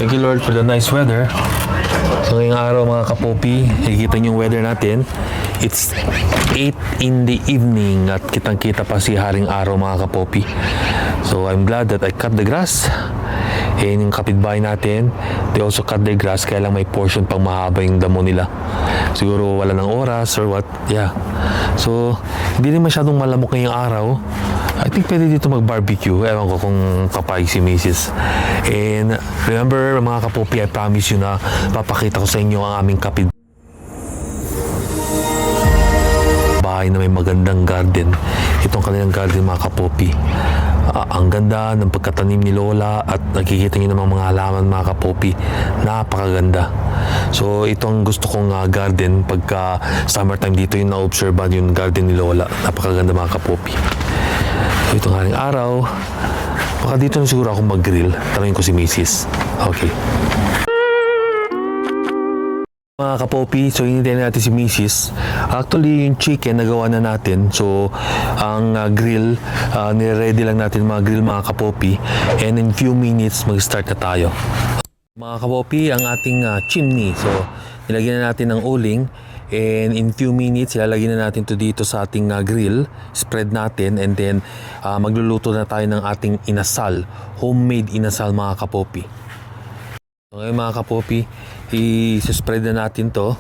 Thank you Lord for the nice weather. So ngayong araw mga kapopi, nakikita niyo yung weather natin. It's 8 in the evening at kitang-kita pa si Haring Araw mga kapopi. So I'm glad that I cut the grass. And yung kapitbahay natin, they also cut their grass, kaya lang may portion pang mahaba yung damo nila. Siguro wala ng oras or what, yeah. So, hindi rin masyadong malamok ngayong araw. I think pwede dito mag-barbecue. Ewan ko kung papayag si Mrs. And remember mga kapopi, I promise you na papakita ko sa inyo ang aming bahay na may magandang garden. Itong kanilang garden mga kapopi. Ang ganda ng pagkatanim ni Lola at nakikita niyo namang mga halaman mga kapopi. Napakaganda. So ito ang gusto kong garden pagka summertime dito yung na-observe yung garden ni Lola. Napakaganda mga kapopi. So itong haring araw, baka dito na siguro ako mag-grill. Tanungin ko si Mrs. Okay. Mga kapopi, so hinintay natin si Mrs. Actually, yung chicken nagawa na natin. So, ang grill, nire-ready lang natin mga grill mga kapopi. And in few minutes, mag-start na tayo. Mga kapopi, ang ating chimney. So, nilagyan na natin ng uling. And in few minutes, ilalagyan na natin to dito sa ating grill. Spread natin. And then, magluluto na tayo ng ating inasal. Homemade inasal mga kapopi. So, ngayon mga kapopi, i-spread na natin to.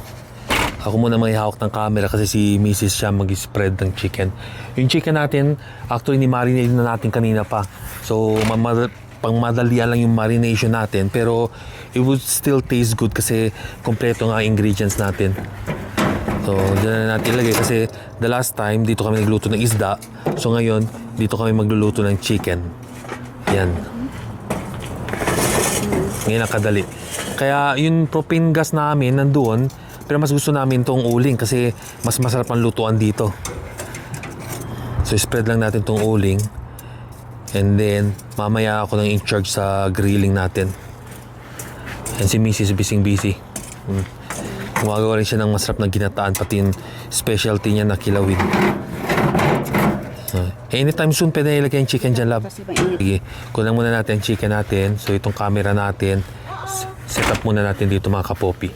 Ako muna may hawak ng camera kasi si Mrs. siya mag-spread ng chicken. Yung chicken natin, actually ni-marinate na natin kanina pa. So, pang madalian lang yung marination natin. Pero, it would still taste good kasi kompleto nga ingredients natin. So, dyan na natin ilagay kasi the last time, dito kami nagluto ng isda. So, ngayon, dito kami magluluto ng chicken. Yan. Ngayon ang kadali. Kaya yung propane gas namin nandoon, pero mas gusto namin tong uling kasi mas masarap ang lutuan dito. So spread lang natin tong uling. And then mamaya ako nang in-charge sa grilling natin. And si Mrs. busy. Gumagawa rin siya ng masarap na ginataan, pati yung specialty niya na kilawin. Anytime soon pwede na ilagay yung chicken dyan, love. Sige, kulang muna natin ang chicken natin. So itong camera natin, set up muna natin dito mga kapopi.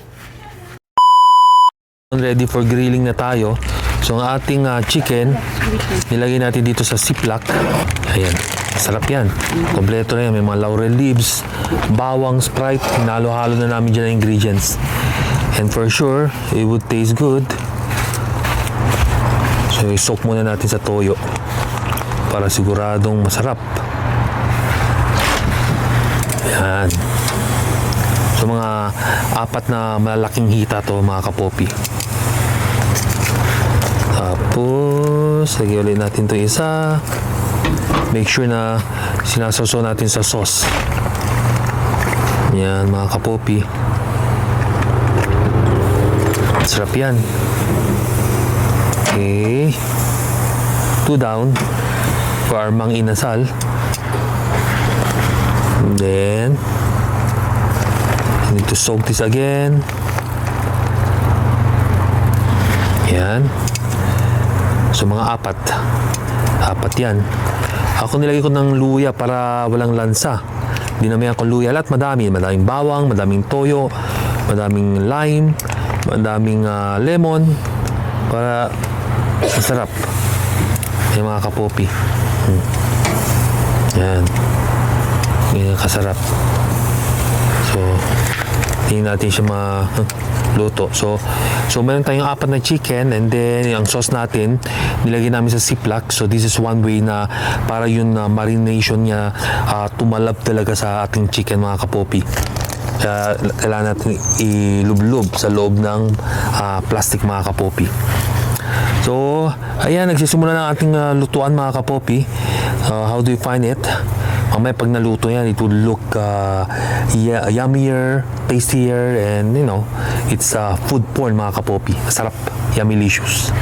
Ready for grilling na tayo. So ang ating chicken, nilagay natin dito sa ziplock. Ayan, masarap yan. Kompleto na yan, may mga laurel leaves, bawang, Sprite. Hinalo-halo na namin dyan ang ingredients. And for sure, it would taste good. So i-soak muna natin sa toyo para siguradong masarap. Yan. So mga 4 na malalaking hita to mga kapopi. Tapos lagyan ulit natin to isa. Make sure na sinasawsaw natin sa sauce. Yan mga kapopi. Sarap yan. Okay. 2 down for our mang inasal. And then I need to soak this again. Yan. So mga 4 yan. Ako nilagay ko ng luya para walang lansa. Dinamihan ko luya. Lahat madaming bawang, madaming toyo, madaming lime, madaming lemon para masarap. Yan mga kapopi. Yan. Yan kasarap. So hindi natin siya maluto. So meron tayong 4 na chicken, and then ang sauce natin nilagay namin sa ziplock. So this is one way na para yung marination niya tumalab talaga sa ating chicken mga kapopi. Kaya kailangan natin ilublob sa loob ng plastic mga kapopi. So ayan, nagsisimula na ang ating lutuan mga kapopi. How do you find it? Mamaya pag naluto yan, it will look yummier, tastier, and you know, it's food porn mga kapopi. Masarap, yummylicious.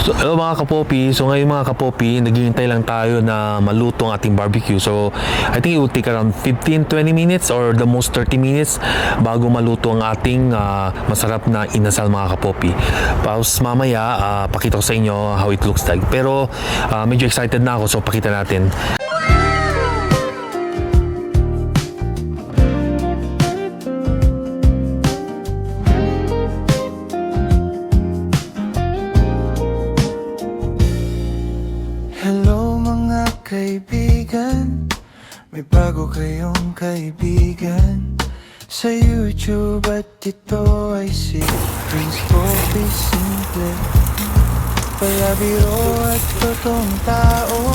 So, hello mga kapopi. So ngayon mga kapopi, naghihintay lang tayo na maluto ang ating barbecue. So I think it will take around 15-20 minutes or the most 30 minutes bago maluto ang ating masarap na inasal mga kapopi. Tapos mamaya, pakita ko sa inyo how it looks like. Pero medyo excited na ako, so pakita natin. bago kayong kaibigan sa YouTube at ito ay si Prince Poppy. Simple, palabiro at totoong tao,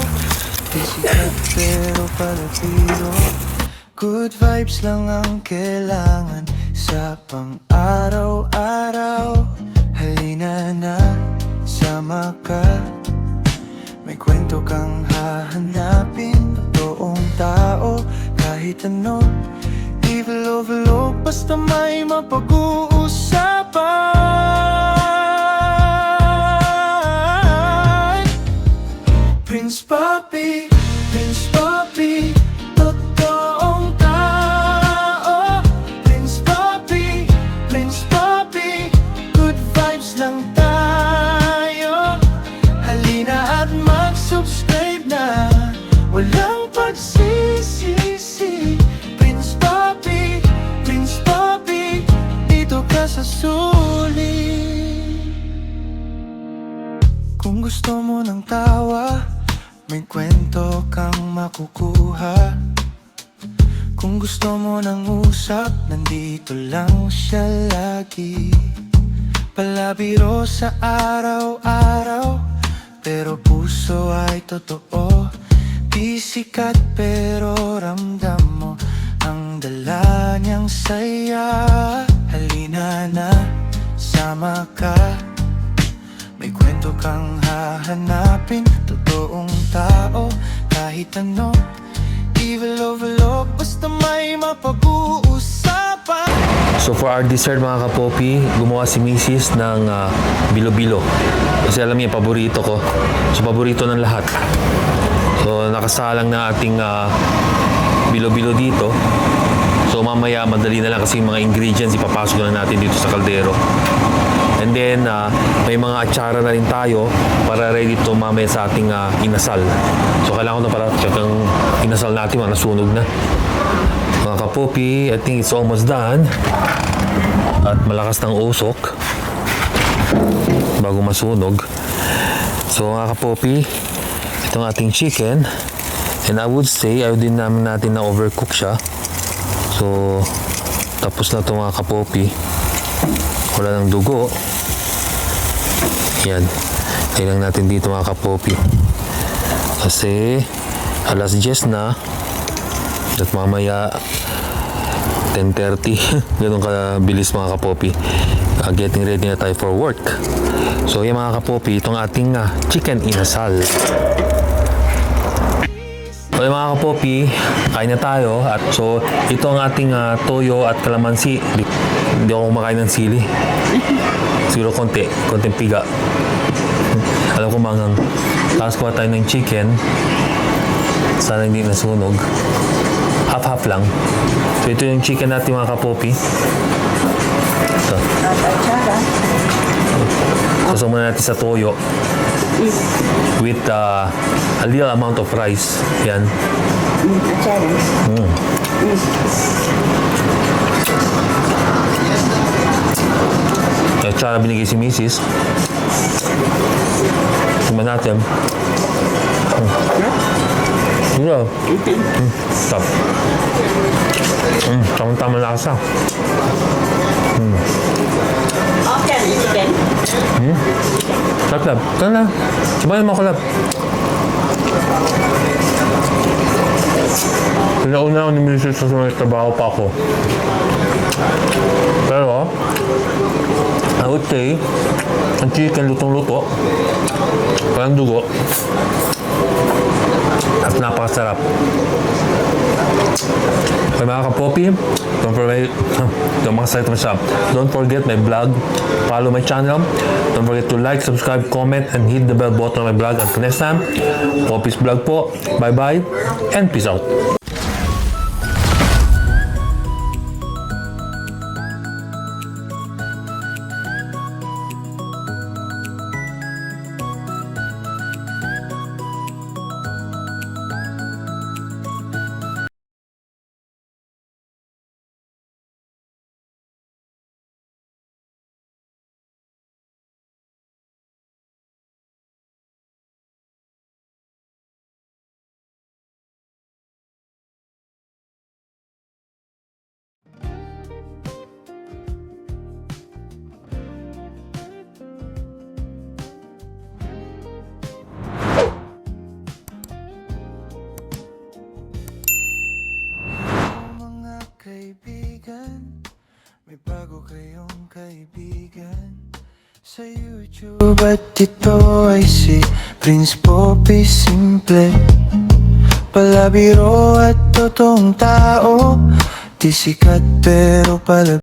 di sikat pero palabiro. Good vibes lang ang kailangan sa pang-araw-araw. Halina na, sama ka. May kwento kang hahanapin, totoong tao, kahit ano. Evil overload, basta may mapag-uusapan. Prince Poppy, Prince Poppy, totoong tao. Prince Poppy, Prince Poppy, good vibes lang tayo. Halina at mag-subscribe na, walang pagsisisi. Prince Poppy, Prince Poppy, dito ka sa sulit. Kung gusto mo ng tawa, may kwento kang makukuha. Kung gusto mo ng usap, nandito lang siya lagi. Palabiro sa araw-araw, pero puso ay totoo. Di sikat pero ramdam mo ang dala niyang saya. Halina na, sama ka. May kwento kang hahanapin, totoong tao, kahit ano. Evil overload, basta may mapag-uusapan. So for our dessert mga kapopi, gumawa si Mrs. ng bilo-bilo. Kasi alam niya, paborito ko. So paborito ng lahat. So nakasalang na ating bilo-bilo dito. So mamaya madali na lang kasi yung mga ingredients ipapasok na natin dito sa kaldero. And then may mga atsara na rin tayo para ready to mamaya sa ating inasal. So kailangan ko na para check ang inasal natin, mga nasunog na. Mga kapopi, I think it's almost done. At malakas ng usok bago masunog. So mga kapopi, itong ating chicken. And I would say, ayaw din namin natin na overcook siya. So, tapos na ito mga kapopi. Wala ng dugo. Yan. Kailangan natin dito mga kapopi. Kasi, alas 10 na. At mamaya, 10:30. Ganun kabilis mga kapopi. Getting ready na tayo for work. So, yan mga kapopi, itong ating chicken inasal. Okay mga kapopi, kain na tayo. At so, ito ang ating toyo at kalamansi. Hindi ako kumakain ng sili. Siguro konting piga. Alam ko mangang. Tapos kuha tayo ng chicken. Sana hindi nasunog. Half-half lang. So, ito yung chicken natin mga kapopi. Ito. Sasama muna natin sa toyo. With a little amount of rice. Yan. Tsara binigay si Mrs. Tingnan natin. Yeah. Stop. Tamang-tama lasa. Okay, chicken. Lab. Tara na. Sabayan mo ako, Lab. Pinauna ako ni Mrs. sa mga trabaho pa ako. Pero, I would say, ang chicken lutong-luto. Walang dugo. At napakasarap. Okay mga kapopi, don't forget my vlog. Follow my channel. Don't forget to like, subscribe, comment, and hit the bell button on my vlog. Until next time, Poppy's Vlog po. Bye-bye, and peace out. ko yung kaibigan sa YouTube at ito ay si Prince Poppy Simple. Palabiro at totoong tao, di sikat pero pala